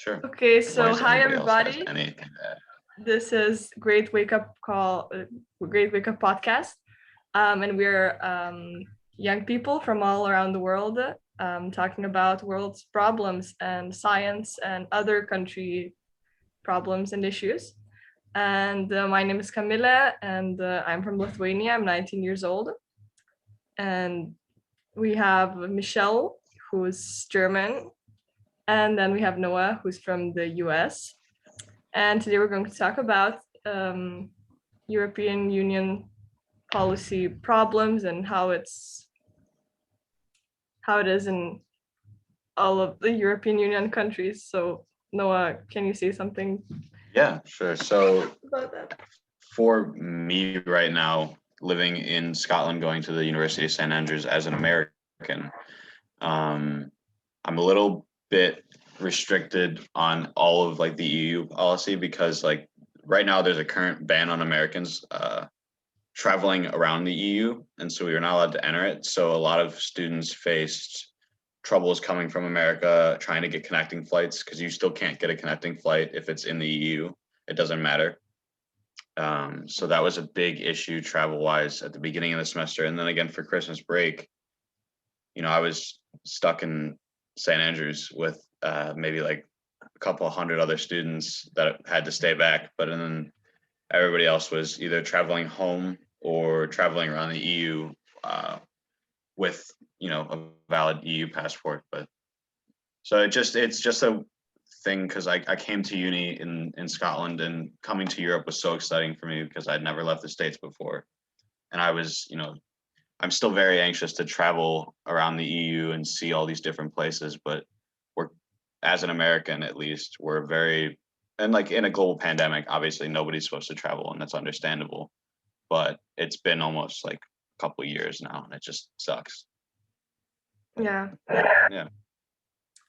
Sure. Okay, so Otherwise, hi anybody else has everybody. anything to add? This is Great Wake Up Call, Great Wake Up Podcast, and we're young people from all around the world talking about world's problems and science and other country problems and issues. And my name is Kamile, and I'm from Lithuania. I'm 19 years old, and we have Michelle, who's German, and then we have Noah, who's from the US. And today we're going to talk about European Union policy problems and how it is in all of the European Union countries. So Noah, can you say something Yeah, sure. So about that? for me right now, living in Scotland, going to the University of St. Andrews as an American, I'm a little bit restricted on all of like the EU policy because like right now there's a current ban on Americans traveling around the EU, and so we were not allowed to enter it. So a lot of students faced troubles coming from America trying to get connecting flights because you still can't get a connecting flight if it's in the EU. It doesn't matter. So that was a big issue travel wise at the beginning of the semester, and then again for Christmas break, I was stuck in St. Andrews with maybe like a couple hundred other students that had to stay back, but then everybody else was either traveling home or traveling around the EU with a valid EU passport. But so it's just a thing because I came to uni in Scotland, and coming to Europe was so exciting for me because I'd never left the States before, and I was I'm still very anxious to travel around the EU and see all these different places, but we're, as an American at least, we're very, and like in a global pandemic, obviously nobody's supposed to travel, and that's understandable. But it's been almost like a couple of years now, and it just sucks. Yeah. Yeah.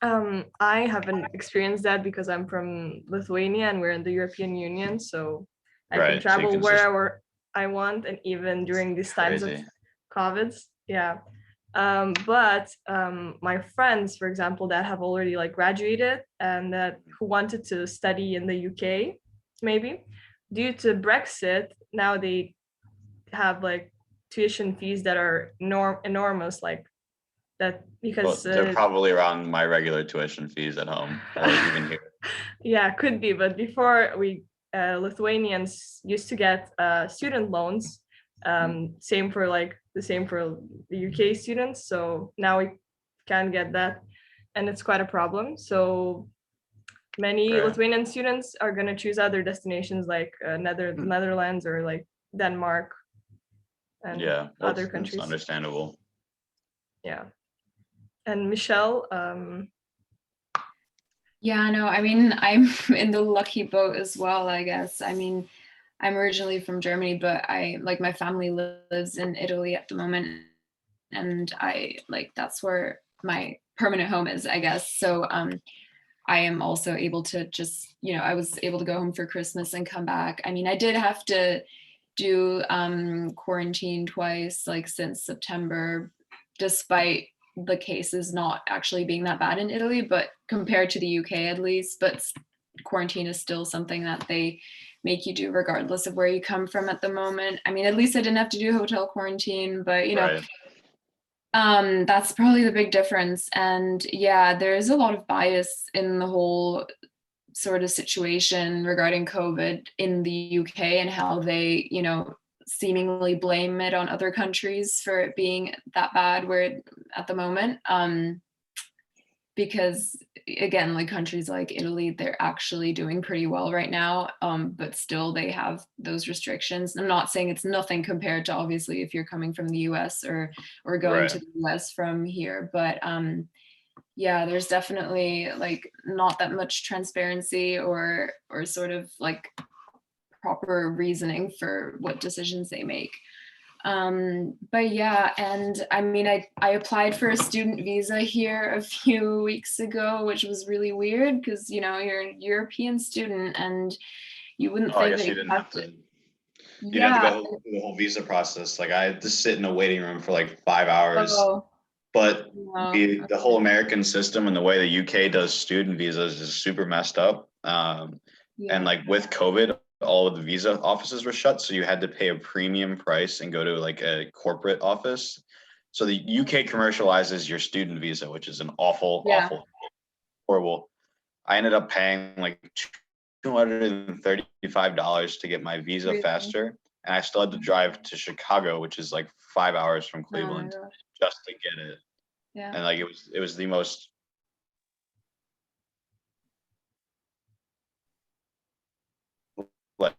I haven't experienced that because I'm from Lithuania and we're in the European Union, so I can Right. So you travel can just wherever I want, and even during these times of crazy. COVIDs. Yeah. But my friends, for example, that have already like graduated and that who wanted to study in the UK, maybe due to Brexit, now they have like tuition fees that are enormous, like that Well, because they're probably around my regular tuition fees at home or even here. yeah, could be. But before we Lithuanians used to get student loans, same for like the same for the UK students. So now we can't get that, and it's quite a problem. So many Right. Lithuanian students are gonna choose other destinations like Netherlands or like Denmark and Yeah, well, other it's countries. understandable. Yeah. And Michelle, Yeah, no, I mean, I'm in the lucky boat as well, I guess. I mean, I'm originally from Germany, but my family lives in Italy at the moment, and that's where my permanent home is, I guess. So I am also able to just, I was able to go home for Christmas and come back. I mean, I did have to do quarantine twice, like since September, despite the cases not actually being that bad in Italy, but compared to the UK at least. But quarantine is still something that they make you do regardless of where you come from at the moment. I mean, at least I didn't have to do hotel quarantine, but Right. that's probably the big difference. And yeah, there is a lot of bias in the whole sort of situation regarding COVID in the UK and how they, seemingly blame it on other countries for it being that bad at the moment. Because again, like countries like Italy, they're actually doing pretty well right now, but still they have those restrictions. I'm not saying it's nothing compared to obviously if you're coming from the US or going to the US from here, but yeah, there's definitely like not that much transparency or sort of like proper reasoning for what decisions they make. But yeah, and I mean, I applied for a student visa here a few weeks ago, which was really weird because, you're a European student and you wouldn't think I guess that you didn't have to. You didn't have to Yeah. go through the whole visa process. Like I had to sit in a waiting room for like 5 hours. Oh, But Wow. the whole American system and the way the UK does student visas is super messed up. And like with COVID, all of the visa offices were shut, so you had to pay a premium price and go to like a corporate office. So the UK commercializes your student visa, which is an awful, horrible. I ended up paying like $235 to get my visa Really? faster, and I still had to drive to Chicago, which is like 5 hours from Cleveland, just to get it. Yeah. And like it was the most like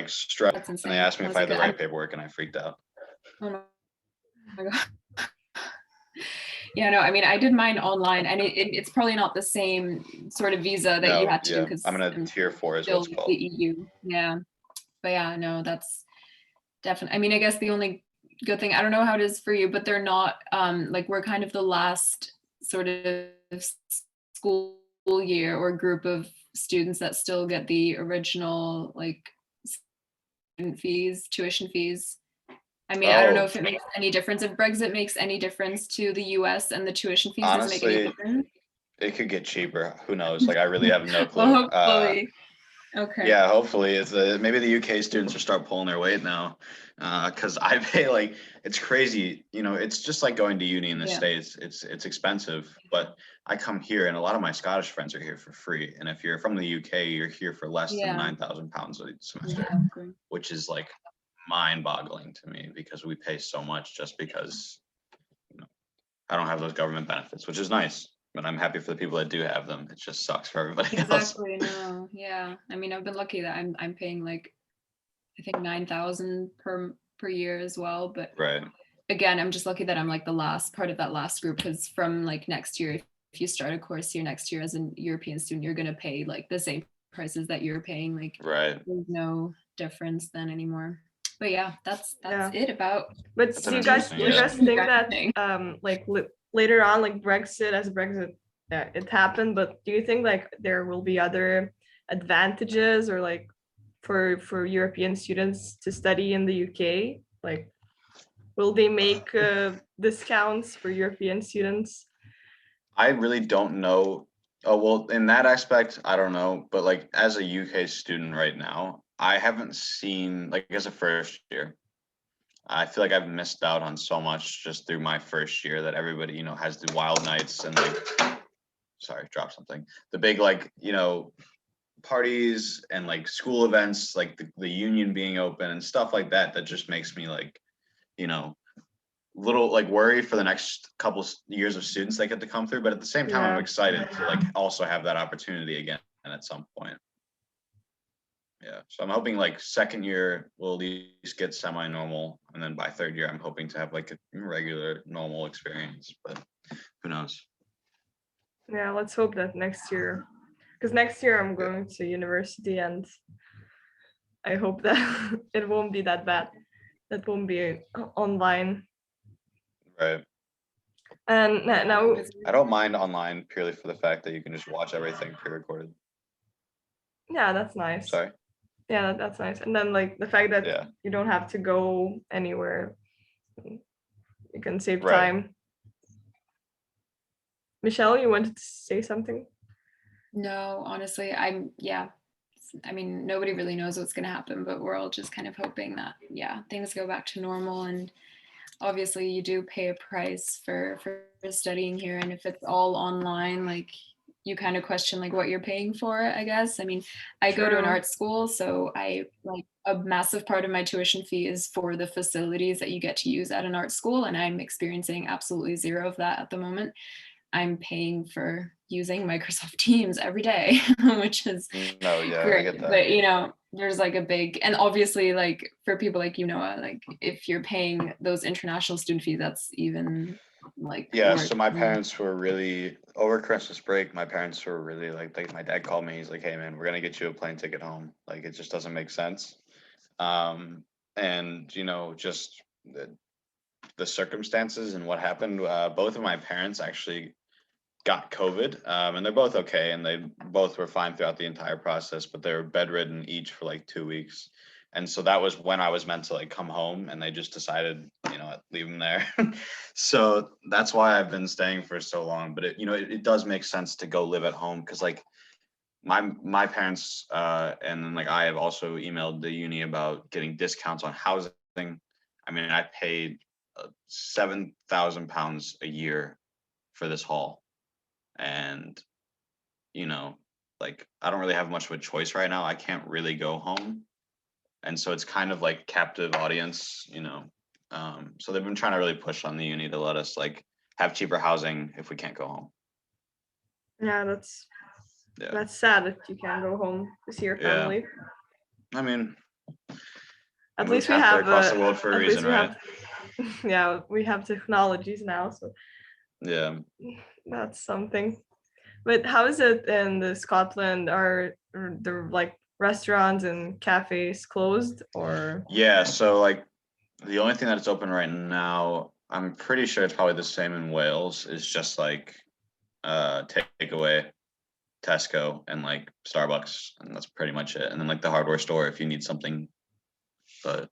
stress. That's And insane. they asked me if I had the Like, right paperwork, and I freaked out. Oh my god. Yeah, no, I mean, I did mine online, and it's probably not the same sort of visa that you No, had to do yeah, because I'm in a tier 4 is still what's with called. the EU. Yeah, but yeah, no, that's definitely. I mean, I guess the only good thing, I don't know how it is for you, but they're not like we're kind of the last sort of school year or group of students that still get the original like student fees, tuition fees. I mean, I don't know Oh, if it makes any difference, if Brexit makes any difference to the US and the tuition fees. Does it make any honestly, difference? it could get cheaper. Who knows? Like I really have no clue. Well, hopefully. Okay. Yeah, hopefully it's maybe the UK students will start pulling their weight now, because I pay like it's crazy. You know, it's just like going to uni in the Yeah. States. It's expensive, but I come here and a lot of my Scottish friends are here for free. And if you're from the UK, you're here for less than Yeah. £9,000 a semester, Exactly. which is like mind-boggling to me because we pay so much just because you know I don't have those government benefits, which is nice. But I'm happy for the people that do have them. It just sucks for everybody else. Exactly. No. Yeah. I mean, I've been lucky that I'm paying like I think 9,000 per year as well. But Right. again, I'm just lucky that I'm like the last part of that last group because from like next year, if you start a course here next year as a European student, you're gonna pay like the same prices that you're paying. Like Right. there's no difference then anymore. But yeah, that's it about. But That's do an you guys interesting, do you yeah. guys think that Thing. like later on, like Brexit, it happened, but do you think like there will be other advantages or like for European students to study in the UK? Like, will they make discounts for European students? I really don't know. Oh, well, in that aspect, I don't know. But like as a UK student right now, I haven't seen like as a first year. I feel like I've missed out on so much just through my first year that everybody, has the wild nights and like sorry, drop something. The big like, parties and like school events, like the union being open and stuff like that, that just makes me like, you know, little like worried for the next couple years of students that get to come through. But at the same time, I'm Yeah. excited to like also have that opportunity again at some point. Yeah. So I'm hoping like second year we'll at least get semi-normal. And then by third year, I'm hoping to have like a regular normal experience. But who knows? Yeah, let's hope that next year, because next year I'm going to university and I hope that it won't be that bad. That won't be online. Right. And now, I don't mind online purely for the fact that you can just watch everything pre-recorded. yeah, that's nice. Sorry. Yeah, that's nice. And then like the fact that Yeah. you don't have to go anywhere, you can save Right. time. Michelle, you wanted to say something? No, honestly, I mean, nobody really knows what's going to happen, but we're all just kind of hoping that, things go back to normal. And obviously you do pay a price for studying here. And if it's all online, like you kind of question like what you're paying for it, I guess. I mean, I go to an True. art school, so I like a massive part of my tuition fee is for the facilities that you get to use at an art school. And I'm experiencing absolutely zero of that at the moment. I'm paying for using Microsoft Teams every day, which is No, yeah, I great. get that. But there's like a big, and obviously like for people like like if you're paying those international student fees, that's even like Yeah, worse. so my parents were really over Christmas break. My parents were really like my dad called me. He's like, "Hey man, we're gonna get you a plane ticket home. Like it just doesn't make sense." And just the circumstances and what happened. Both of my parents actually got COVID, and they're both okay, and they both were fine throughout the entire process. But they were bedridden each for like 2 weeks, And so that was when I was meant to like come home, and they just decided, leave them there. So that's why I've been staying for so long. But it does make sense to go live at home, because like my parents and then like I have also emailed the uni about getting discounts on housing. I mean, I paid £7,000 a year for this hall, and like I don't really have much of a choice right now. I can't really go home, and so it's kind of like captive audience. So they've been trying to really push on the uni to let us like have cheaper housing if we can't go home. Yeah, that's sad that you can't go home to see your Yeah. family. I mean, At moved least we halfway have across the world for a at least reason, we right? have yeah, we have technologies now, so Yeah. that's something. But how is it in the Scotland? Are the like restaurants and cafes closed or? Yeah. So like the only thing that's open right now, I'm pretty sure it's probably the same in Wales, is just like takeaway, Tesco, and like Starbucks, and that's pretty much it. And then like the hardware store if you need something, but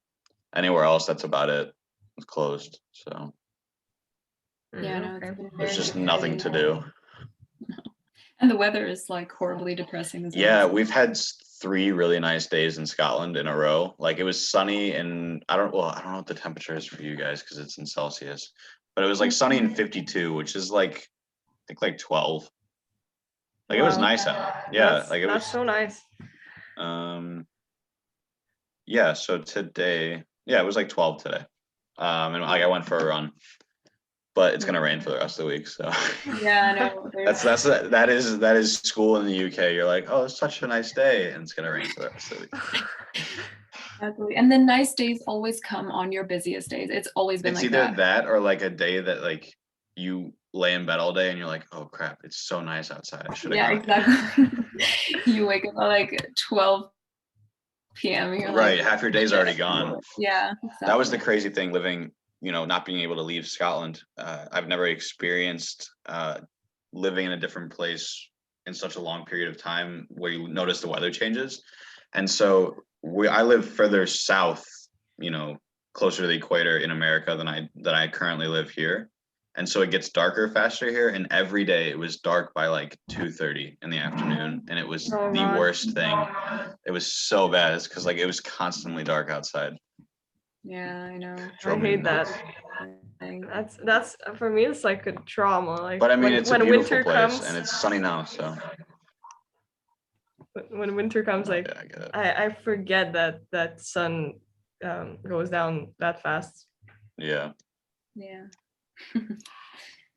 anywhere else, that's about it. It's closed. So Yeah, no, Okay. it's been there's very just nothing to do. And the weather is like horribly depressing as well. Yeah, we've had 3 really nice days in Scotland in a row. Like it was sunny, and I don't know what the temperature is for you guys because it's in Celsius, but it was like sunny and 52, which is like I think like 12. Like it was Wow. nice out. Yeah, like it That's was. so nice. Yeah, so today, yeah, it was like 12 today. And like I went for a run, but it's gonna rain for the rest of the week. So Yeah, no, that is school in the UK. You're like, oh, it's such a nice day, and it's gonna rain for the rest of the week. exactly. And the nice days always come on your busiest days. It's always been It's like either that. that or like a day that like you lay in bed all day and you're like, oh crap, it's so nice outside. I should have Yeah, gone out. exactly. You wake up at like 12 p.m. and you're Right, like, half your day's already gone. yeah, That was the exactly. crazy thing living, not being able to leave Scotland. I've never experienced living in a different place in such a long period of time where you notice the weather changes. And so I live further south, closer to the equator in America than I currently live here. And so it gets darker faster here. And every day it was dark by like 2:30 in the afternoon. And it was Oh the God. worst thing. It was so bad. It's because like it was constantly dark outside. Yeah, I know. I hate that. That's for me. It's like a trauma. Like But I mean, it's a when beautiful winter place, comes, and it's sunny now. So when winter comes, like yeah, I get it. I forget that sun goes down that fast. Yeah. Yeah.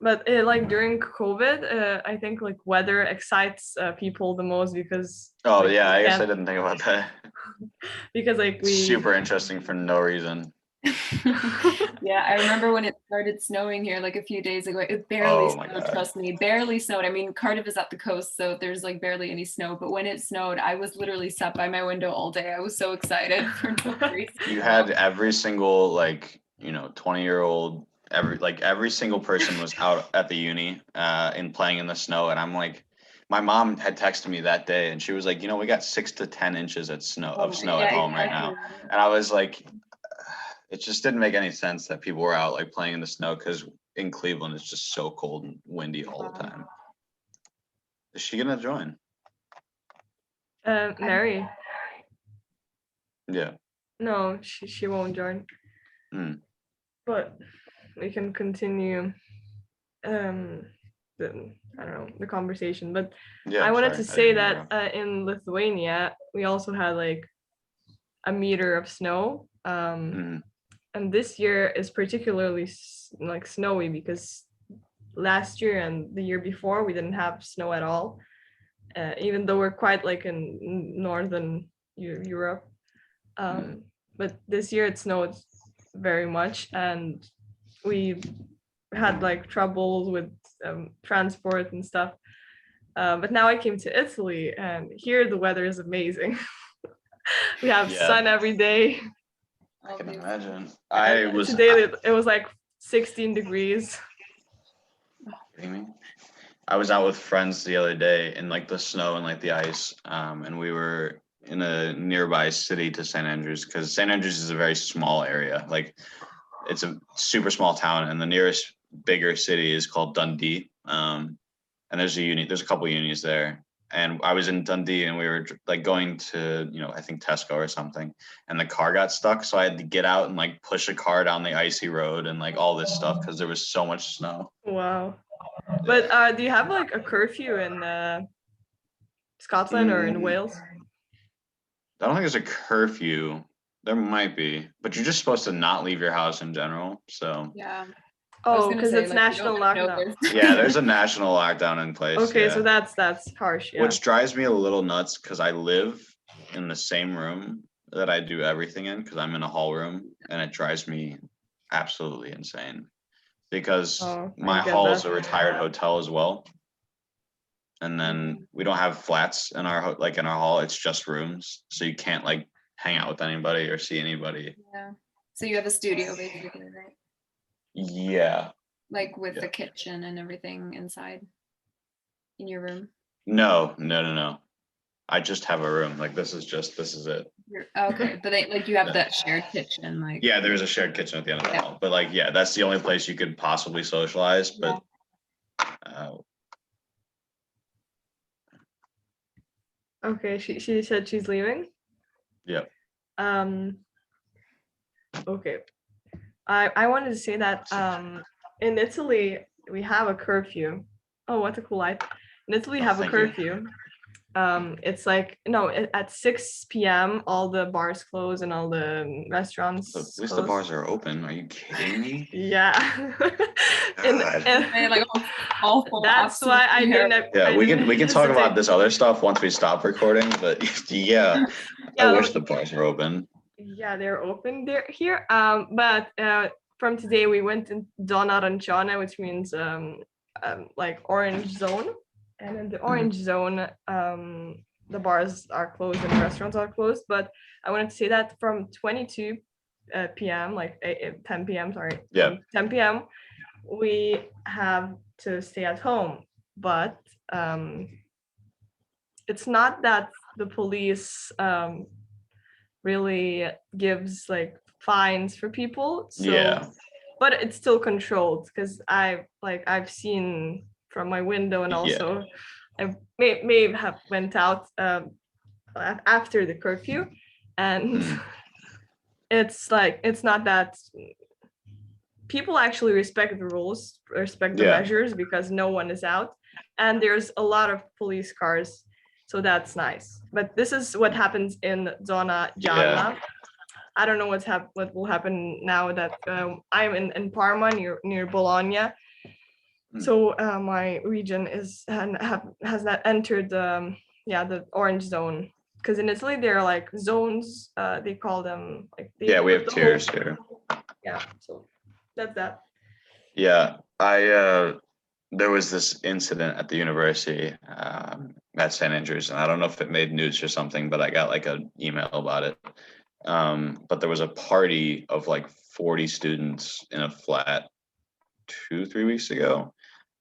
But like during COVID, I think like weather excites people the most because Oh like, yeah, we I guess I can't- didn't think about that. because like we Super interesting for no reason. Yeah, I remember when it started snowing here like a few days ago. It barely Oh my snowed, God. trust me, barely snowed. I mean, Cardiff is at the coast, so there's like barely any snow. But when it snowed, I was literally sat by my window all day. I was so excited for no reason. You had every single like 20-year-old, every single person was out at the uni and playing in the snow, and I'm like, my mom had texted me that day, and she was like, we got 6 to 10 inches of Oh snow at yeah, home right now, exactly. and I was like, it just didn't make any sense that people were out like playing in the snow because in Cleveland it's just so cold and windy all the time. Is she gonna join? Mary. Yeah. No, she won't join. Mm. But we can continue I don't know the conversation. But Yeah. I wanted sorry, to I say didn't mean that in Lithuania we also had like a meter of snow. Mhm. And this year is particularly like snowy because last year and the year before we didn't have snow at all. Even though we're quite like in northern Europe. But this year it snowed very much, and we had like troubles with transport and stuff. But now I came to Italy, and here the weather is amazing. We have Yeah. sun every day. I can Obviously. imagine. Today it was like 16 degrees. I was out with friends the other day in like the snow and like the ice, and we were in a nearby city to St. Andrews, because St. Andrews is a very small area. Like, it's a super small town, and the nearest bigger city is called Dundee. And there's a couple unis there. And I was in Dundee, and we were like going to, I think Tesco or something, and the car got stuck. So I had to get out and like push a car down the icy road and like all this stuff because there was so much snow. Wow. But do you have like a curfew in Scotland or in Wales? I don't think there's a curfew. There might be, but you're just supposed to not leave your house in general. So Yeah. Oh, because it's national lockdown. yeah, there's a national lockdown in place. Okay, yeah. so that's harsh. Yeah. Which drives me a little nuts because I live in the same room that I do everything in, because I'm in a hall room, and it drives me absolutely insane because my hall is a retired hotel as well. And then we don't have flats in our hall. It's just rooms, so you can't like hang out with anybody or see anybody. Yeah. So you have a studio basically, right? Yeah. Like with the kitchen and everything inside in your room? No. I just have a room. Like, this is it. Okay, but you have that shared kitchen, like. Yeah, there's a shared kitchen at the end of the hall. But like, yeah, that's the only place you could possibly socialize. But okay, she said she's leaving. Yeah. Okay. I wanted to say that in Italy we have a curfew. Oh, what a cool idea. In Italy we have a curfew. It's like at 6 p.m. all the bars close and all the restaurants. At least the bars are open. Are you kidding me? Yeah. and like awful. That's why I didn't. Yeah, we can talk about this other stuff once we stop recording. But yeah, I wish the bars were open. Yeah, they're open. They're here. But from today we went in zona arancione, which means like orange zone. And in the orange zone, the bars are closed and the restaurants are closed. But I wanted to say that from 22 p.m., like 10 p.m., sorry. Yeah. 10 p.m., we have to stay at home. But it's not that the police really gives like fines for people. So, yeah. But it's still controlled because I've seen from my window, and also I may have went out after the curfew, and it's not that people actually respect the rules, respect the measures, because no one is out, and there's a lot of police cars, so that's nice. But this is what happens in Zona Gialla. I don't know what will happen now that I'm in Parma near Bologna. So my region has not entered the orange zone, because in Italy there are like zones. They call them like we have tiers here. Yeah, so that's that. Yeah, there was this incident at the university at St. Andrews, and I don't know if it made news or something, but I got like an email about it. But there was a party of like 40 students in a flat 2-3 weeks ago.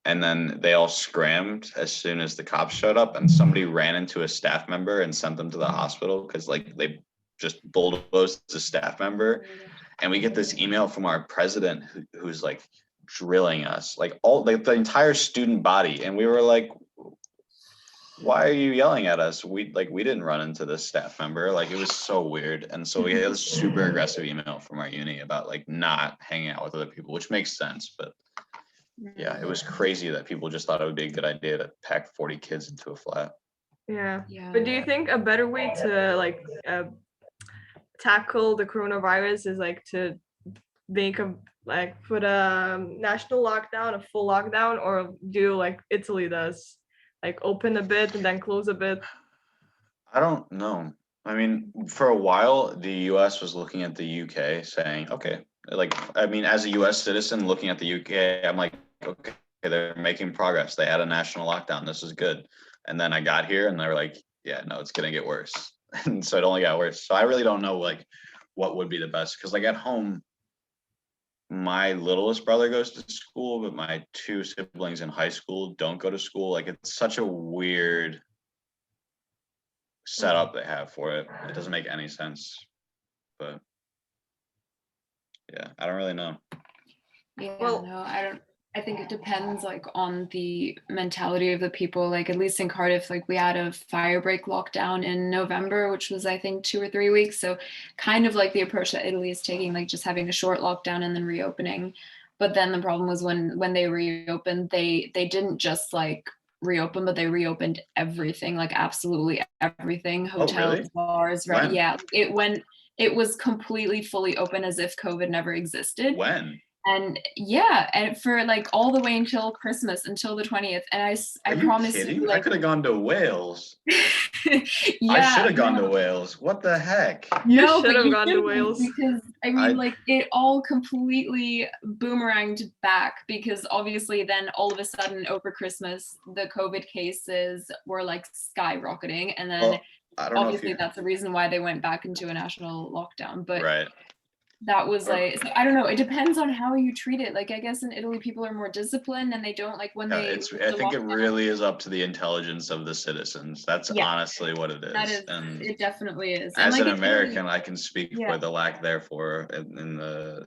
And then they all scrammed as soon as the cops showed up, and somebody ran into a staff member and sent them to the hospital because like they just bulldozed the staff member. And we get this email from our president who's like drilling us, like the entire student body. And we were like, why are you yelling at us? We didn't run into this staff member. Like, it was so weird. And so we had a super aggressive email from our uni about like not hanging out with other people, which makes sense. But yeah, it was crazy that people just thought it would be a good idea to pack 40 kids into a flat. Yeah. But do you think a better way to like tackle the coronavirus is like to make put a national lockdown, a full lockdown, or do like Italy does, like open a bit and then close a bit? I don't know. I mean, for a while, the US was looking at the UK saying, okay, like, I mean, as a US citizen looking at the UK, I'm like, okay, they're making progress. They had a national lockdown. This is good. And then I got here and they were like, yeah, no, it's going to get worse. And so it only got worse. So I really don't know like what would be the best. Because like at home, my littlest brother goes to school, but my 2 siblings in high school don't go to school. Like, it's such a weird setup they have for it. It doesn't make any sense. But yeah, I don't really know. Yeah, Well- no, I think it depends like on the mentality of the people. Like at least in Cardiff, like we had a fire break lockdown in November, which was I think 2 or 3 weeks. So kind of like the approach that Italy is taking, like just having a short lockdown and then reopening. But then the problem was when they reopened, they didn't just like reopen, but they reopened everything, like absolutely everything. Hotels, really? bars, right? When? Yeah. It was completely fully open as if COVID never existed. When? And yeah, and for like all the way until Christmas, until the 20th. And I Are you promise kidding? you, I like, could have gone to Wales. yeah, I should have gone no, to Wales. What the heck? You no, should but have you gone to shouldn't, Wales. because I mean, like, it all completely boomeranged back, because obviously then all of a sudden over Christmas, the COVID cases were like skyrocketing. And then Well, I don't know if obviously you. that's the reason why they went back into a national lockdown. But Right. that was Or- like, so I don't know, it depends on how you treat it. Like I guess in Italy people are more disciplined and they don't like when Yeah, they I think it really is up to the intelligence of the citizens. That's Yeah. honestly what it that is. is, And it definitely is. And as like an it's really- American, I can speak Yeah. for the lack therefore in the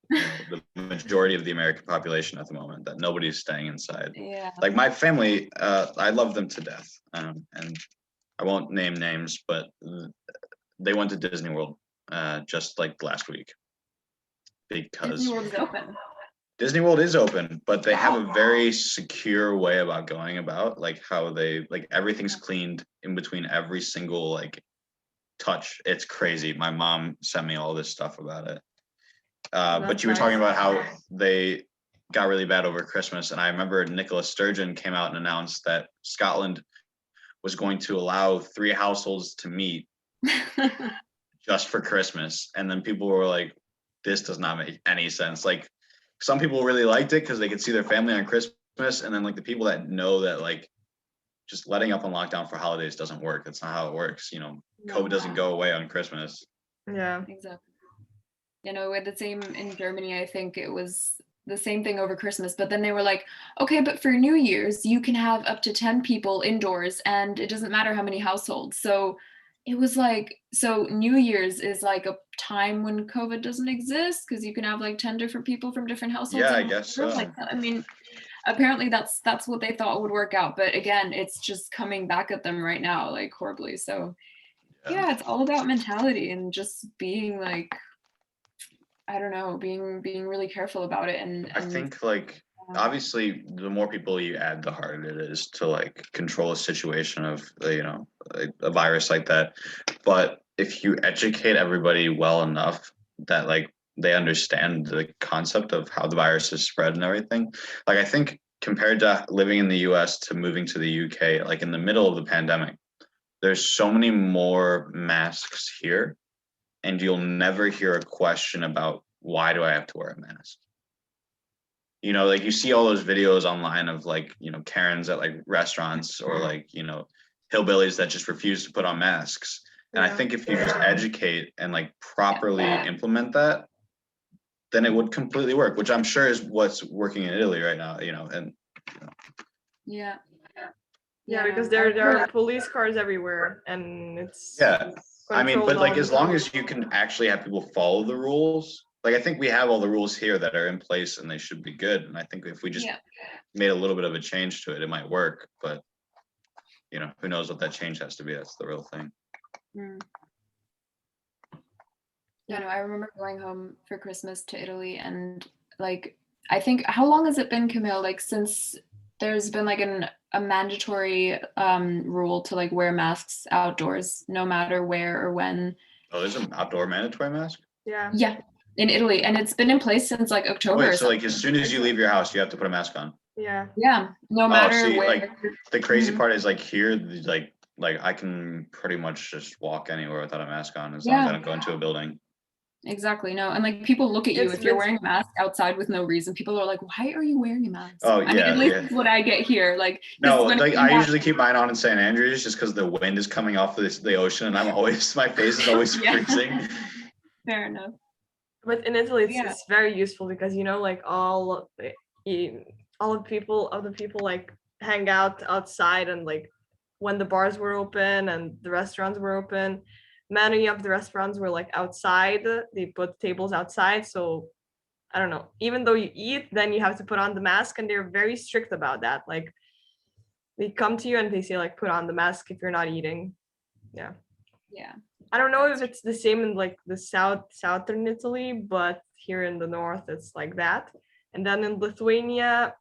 the majority of the American population at the moment, that nobody's staying inside. yeah, Like my family, I love them to death, and I won't name names, but they went to Disney World just like last week because Disney World is open. Disney World is open, but they have a very secure way about going about, like how they like everything's cleaned in between every single like touch. It's crazy. My mom sent me all this stuff about it. But That's you were talking nice. about how they got really bad over Christmas, and I remember Nicola Sturgeon came out and announced that Scotland was going to allow 3 households to meet just for Christmas, and then people were like, "This does not make any sense." Like, some people really liked it because they could see their family on Christmas, and then like the people that know that like just letting up on lockdown for holidays doesn't work. That's not how it works. You know, COVID doesn't go away on Christmas. Yeah. Exactly. You know, with the same in Germany, I think it was the same thing over Christmas, but then they were like, okay, but for New Year's, you can have up to 10 people indoors and it doesn't matter how many households. So it was like, so New Year's is like a time when COVID doesn't exist because you can have like 10 different people from different households. Yeah, I in guess one room. so. Like, I mean, apparently that's what they thought would work out. But again, it's just coming back at them right now, like horribly. So yeah, it's all about mentality and just being like, I don't know, being really careful about it. And I think like obviously the more people you add, the harder it is to like control a situation of a virus like that. But if you educate everybody well enough that like they understand the concept of how the virus is spread and everything, like I think compared to living in the US to moving to the UK, like in the middle of the pandemic, there's so many more masks here, and you'll never hear a question about why do I have to wear a mask? You know, like you see all those videos online of like, Karens at like restaurants or like, hillbillies that just refuse to put on masks. And I Yeah. think if you just educate and like properly implement that, then it would completely work, which I'm sure is what's working in Italy right now, and yeah. Yeah, because there are police cars everywhere, and it's yeah. I mean, controlled but like all as the long time. as you can actually have people follow the rules, like I think we have all the rules here that are in place and they should be good. And I think if we just made a little bit of a change to it, it might work. But who knows what that change has to be? That's the real thing. You know, I remember going home for Christmas to Italy, and like I think, how long has it been, Camille? Like since there's been like a mandatory rule to like wear masks outdoors, no matter where or when. Oh, there's an outdoor mandatory mask? Yeah. Yeah, in Italy, and it's been in place since like October. Wait, or so like something. as soon as you leave your house, you have to put a mask on? Yeah. Yeah, no Oh, matter see, where. like the crazy Mhm. part is like here, like I can pretty much just walk anywhere without a mask on as long as I don't go into a building. Exactly. No, and like people look at you if you're wearing a mask outside with no reason. People are like, "Why are you wearing a mask?" Oh, I mean, yeah, at least yeah. that's what I get here. Like, No, when like came I back- usually keep mine on in St. Andrews just because the wind is coming off the ocean, and I'm always my face is always Yeah. freezing. Fair enough. But in Italy, Yeah. it's very useful because like all the people like hang out outside and like when the bars were open and the restaurants were open, many of the restaurants were like outside. They put tables outside, so I don't know. Even though you eat, then you have to put on the mask, and they're very strict about that. Like they come to you and they say like put on the mask if you're not eating. Yeah. Yeah. I don't know if it's the same in like the southern Italy, but here in the north it's like that. And then in Lithuania,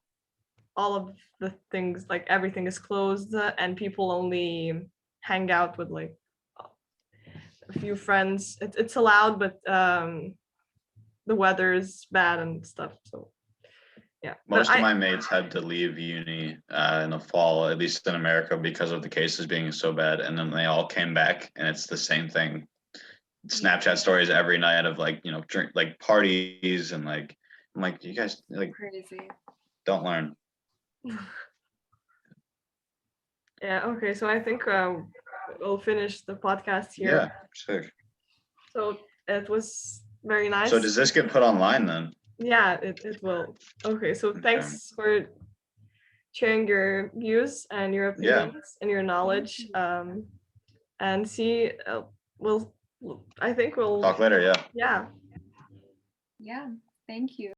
all of the things, like everything is closed, and people only hang out with like a few friends. It's allowed, but the weather is bad and stuff. So yeah. Most of my mates had to leave uni in the fall, at least in America, because of the cases being so bad. And then they all came back, and it's the same thing. Snapchat stories every night of like, drink, like parties, and like, I'm like, you guys like Crazy. don't learn. Yeah. Okay. So I think we'll finish the podcast here. Yeah, sick. So it was very nice. So does this get put online then? Yeah, it will. Okay, so thanks for sharing your views and your opinions and your knowledge. And see, I think we'll talk later. Yeah. Yeah. Yeah. Thank you.